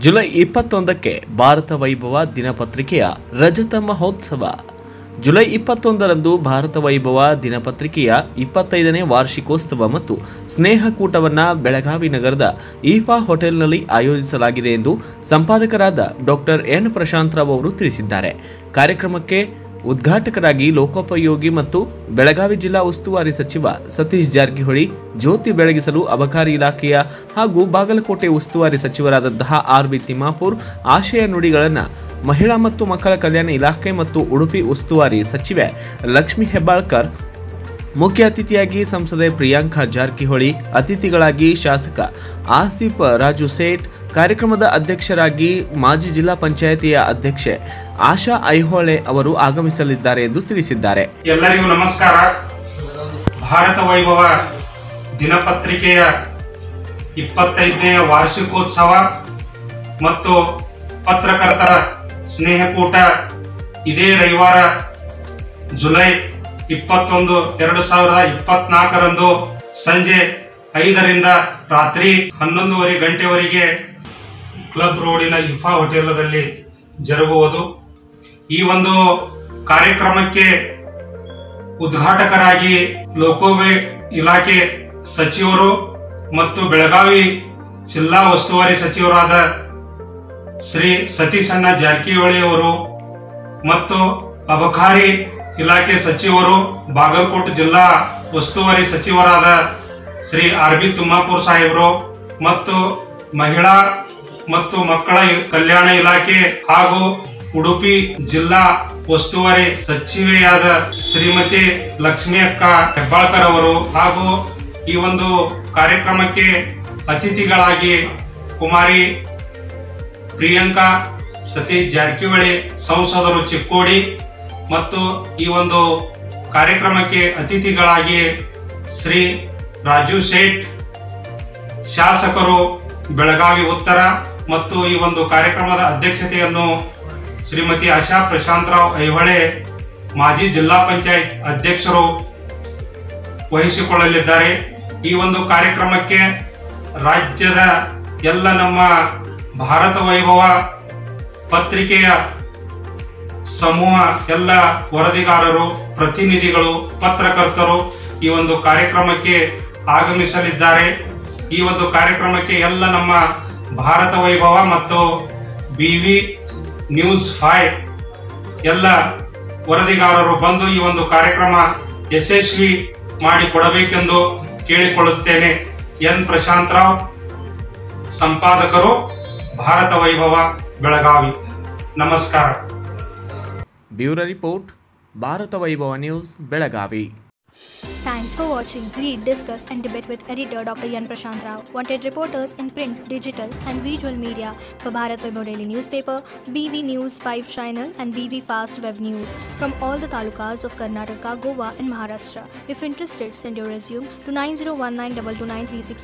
July 21ಕ್ಕೆ Bharat ವೈಭವ ದಿನಪತ್ರಿಕೆಯ ರಜತ ಮಹೋತ್ಸವ. ಜುಲೈ 21ರಂದು ಭಾರತ ವೈಭವ ದಿನಪತ್ರಿಕೆಯ 25ನೇ ವಾರ್ಷಿಕೋತ್ಸವ ಮತ್ತು ಸ್ನೇಹಕೂಟವನ್ನು ಬೆಳಗಾವಿ ನಗರದ ಈಫಾ ಹೋಟೆಲ್ನಲ್ಲಿ ಆಯೋಜಿಸಲಾಗಿದೆ ಎಂದು ಸಂಪಾದಕರಾದ ಡಾಕ್ಟರ್ ಎನ್ ಪ್ರಶಾಂತ್ ರಾವ್ ಅವರು ತಿಳಿಸಿದ್ದಾರೆ. ಕಾರ್ಯಕ್ರಮಕ್ಕೆ ಉದ್ಘಾಟಕರಾಗಿ ಲೋಕೋಪಯೋಗಿ ಮತ್ತು ಬೆಳಗಾವಿ ಜಿಲ್ಲಾ ಉಸ್ತುವಾರಿ ಸಚಿವ ಸತೀಶ್ ಜಾರಕಿಹೊಳಿ, ಜ್ಯೋತಿ ಬೆಳಗಿಸಲು ಅಬಕಾರಿ ಇಲಾಖೆಯ ಹಾಗೂ ಬಾಗಲಕೋಟೆ ಉಸ್ತುವಾರಿ ಸಚಿವರಾದಂತಹ ಆರ್.ಬಿ. ತಿಮ್ಮಾಪುರ್ ಆಶಯ ನುಡಿಗಳನ್ನು ಮಹಿಳಾ ಮತ್ತು ಮಕ್ಕಳ ಕಲ್ಯಾಣ ಇಲಾಖೆ ಮತ್ತು ಉಡುಪಿ ಉಸ್ತುವಾರಿ ಸಚಿವೆ ಲಕ್ಷ್ಮೀ ಹೆಬ್ಬಾಳ್ಕರ್, ಮುಖ್ಯ ಅತಿಥಿಯಾಗಿ ಸಂಸದೆ ಪ್ರಿಯಾಂಕಾ ಜಾರಕಿಹೊಳಿ, ಅತಿಥಿಗಳಾಗಿ ಶಾಸಕ ಆಸಿಫ್ ರಾಜು ಸೇಠ್, ಕಾರ್ಯಕ್ರಮದ ಅಧ್ಯಕ್ಷರಾಗಿ ಮಾಜಿ ಜಿಲ್ಲಾ ಪಂಚಾಯಿತಿಯ ಅಧ್ಯಕ್ಷೆ ಆಶಾ ಐಹೊಳೆ ಅವರು ಆಗಮಿಸಲಿದ್ದಾರೆ ಎಂದು ತಿಳಿಸಿದ್ದಾರೆ. ಎಲ್ಲರಿಗೂ ನಮಸ್ಕಾರ. ಭಾರತ ವೈಭವ ದಿನಪತ್ರಿಕೆಯ 25ನೇ ವಾರ್ಷಿಕೋತ್ಸವ ಮತ್ತು ಪತ್ರಕರ್ತರ ಸ್ನೇಹಕೂಟ ಇದೇ ರವಿವಾರ ಜುಲೈ 21, 2024ರಂದು ಸಂಜೆ 5ರಿಂದ ರಾತ್ರಿ 11:30 ಗಂಟೆವರೆಗೆ ಕ್ಲಬ್ ರೋಡಿನ ಇಫಾ ಹೋಟೆಲದಲ್ಲಿ ಜರುಗುವುದು. ಈ ಒಂದು ಕಾರ್ಯಕ್ರಮಕ್ಕೆ ಉದ್ಘಾಟಕರಾಗಿ ಲೋಕೋಪಯೋಗಿ ಇಲಾಖೆ ಸಚಿವರು ಮತ್ತು ಬೆಳಗಾವಿ ಜಿಲ್ಲಾ ಉಸ್ತುವಾರಿ ಸಚಿವರಾದ ಶ್ರೀ ಸತೀಶಣ್ಣ ಜಾರಕಿಹೊಳಿ ಅವರು ಮತ್ತು ಅಬಕಾರಿ ಇಲಾಖೆ ಸಚಿವರು ಬಾಗಲಕೋಟೆ ಜಿಲ್ಲಾ ಉಸ್ತುವಾರಿ ಸಚಿವರಾದ ಶ್ರೀ ಆರ್.ಬಿ. ತಿಮ್ಮಾಪುರ್ ಸಾಹೇಬರು ಮತ್ತು ಮಹಿಳಾ ಮತ್ತು ಮಕ್ಕಳ ಕಲ್ಯಾಣ ಇಲಾಖೆ ಹಾಗೂ ಉಡುಪಿ ಜಿಲ್ಲಾ ಉಸ್ತುವಾರಿ ಸಚಿವೆಯಾದ ಶ್ರೀಮತಿ ಲಕ್ಷ್ಮೀ ಅಕ್ಕ ಹೆಬ್ಬಾಳ್ಕರ್ ಅವರು ಹಾಗೂ ಈ ಒಂದು ಕಾರ್ಯಕ್ರಮಕ್ಕೆ ಅತಿಥಿಗಳಾಗಿ ಕುಮಾರಿ ಪ್ರಿಯಾಂಕಾ ಸತೀಶ್ ಜಾರಕಿಹೊಳಿ ಸಂಸದರು ಚಿಕ್ಕೋಡಿ ಮತ್ತು ಈ ಒಂದು ಕಾರ್ಯಕ್ರಮಕ್ಕೆ ಅತಿಥಿಗಳಾಗಿ ಶ್ರೀ ರಾಜು ಸೇಠ್ ಶಾಸಕರು ಬೆಳಗಾವಿ ಉತ್ತರ ಮತ್ತು ಈ ಒಂದು ಕಾರ್ಯಕ್ರಮದ ಅಧ್ಯಕ್ಷತೆಯನ್ನು ಶ್ರೀಮತಿ ಆಶಾ ಪ್ರಶಾಂತ್ ರಾವ್ ಐಹೊಳೆ ಮಾಜಿ ಜಿಲ್ಲಾ ಪಂಚಾಯತ್ ಅಧ್ಯಕ್ಷರು ವಹಿಸಿಕೊಳ್ಳಲಿದ್ದಾರೆ. ಈ ಒಂದು ಕಾರ್ಯಕ್ರಮಕ್ಕೆ ರಾಜ್ಯದ ಎಲ್ಲ ನಮ್ಮ ಭಾರತ ವೈಭವ ಪತ್ರಿಕೆಯ ಸಮೂಹ ಎಲ್ಲ ವರದಿಗಾರರು, ಪ್ರತಿನಿಧಿಗಳು, ಪತ್ರಕರ್ತರು ಈ ಒಂದು ಕಾರ್ಯಕ್ರಮಕ್ಕೆ ಆಗಮಿಸಲಿದ್ದಾರೆ. ಈ ಒಂದು ಕಾರ್ಯಕ್ರಮಕ್ಕೆ ಎಲ್ಲ ನಮ್ಮ ಭಾರತ ವೈಭವ ಮತ್ತು BV News 5 ಎಲ್ಲ ವರದಿಗಾರರು ಬಂದು ಈ ಒಂದು ಕಾರ್ಯಕ್ರಮ ಯಶಸ್ವಿ ಮಾಡಿಕೊಡಬೇಕೆಂದು ಕೇಳಿಕೊಳ್ಳುತ್ತೇನೆ. ಎನ್ ಪ್ರಶಾಂತ್ ರಾವ್, ಸಂಪಾದಕರು, ಭಾರತ ವೈಭವ, ಬೆಳಗಾವಿ. ನಮಸ್ಕಾರ. ಬ್ಯೂರೋ ರಿಪೋರ್ಟ್, ಭಾರತ ವೈಭವ news, Belagavi. Thanks for watching. Read, discuss and debate with editor Dr. N. Prashant Rao. Wanted reporters in print, digital and visual media for Bharat Vaibhav Daily Newspaper, BV News 5 Channel and BV Fast Web News from all the talukas of Karnataka, Goa and Maharashtra. If interested, send your resume to 9019229369.